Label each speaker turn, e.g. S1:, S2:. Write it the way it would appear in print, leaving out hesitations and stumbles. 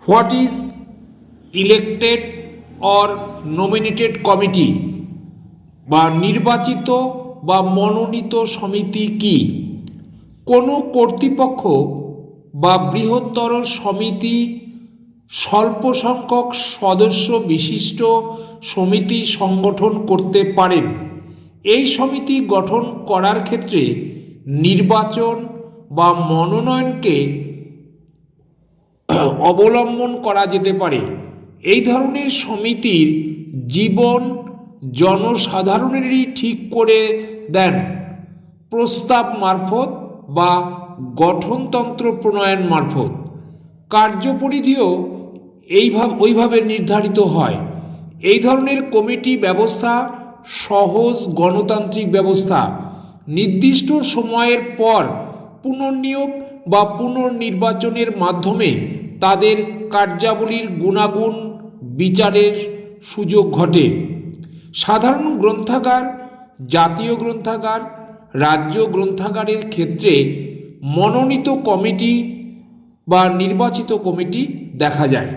S1: What is elected or nominated committee বা নির্বাচিত বা মনোনীত সমিতি কি? কোনো কর্তৃপক্ষ বা বৃহত্তর সমিতি স্বল্প সংখ্যক সদস্য বিশিষ্ট সমিতি সংগঠন করতে পারেন। এই সমিতি গঠন করার ক্ষেত্রে নির্বাচন বা মনোনয়নকে অবলম্বন করা যেতে পারে। এই ধরনের সমিতির জীবন জনসাধারণেরই ঠিক করে দেন প্রস্তাব মারফত বা গঠনতন্ত্র প্রণয়ন মারফত। কার্যপরিধিও ওইভাবে নির্ধারিত হয়। এই ধরনের কমিটি ব্যবস্থা সহজ গণতান্ত্রিক ব্যবস্থা। নির্দিষ্ট সময়ের পর পুনর্নিয়োগ বা পুনর্নির্বাচনের মাধ্যমে তাদের কার্যাবলীর গুণাগুণ বিচারের সুযোগ ঘটে। সাধারণ গ্রন্থাগার, জাতীয় গ্রন্থাগার, রাজ্য গ্রন্থাগারের ক্ষেত্রে মনোনীত কমিটি বা নির্বাচিত কমিটি দেখা যায়।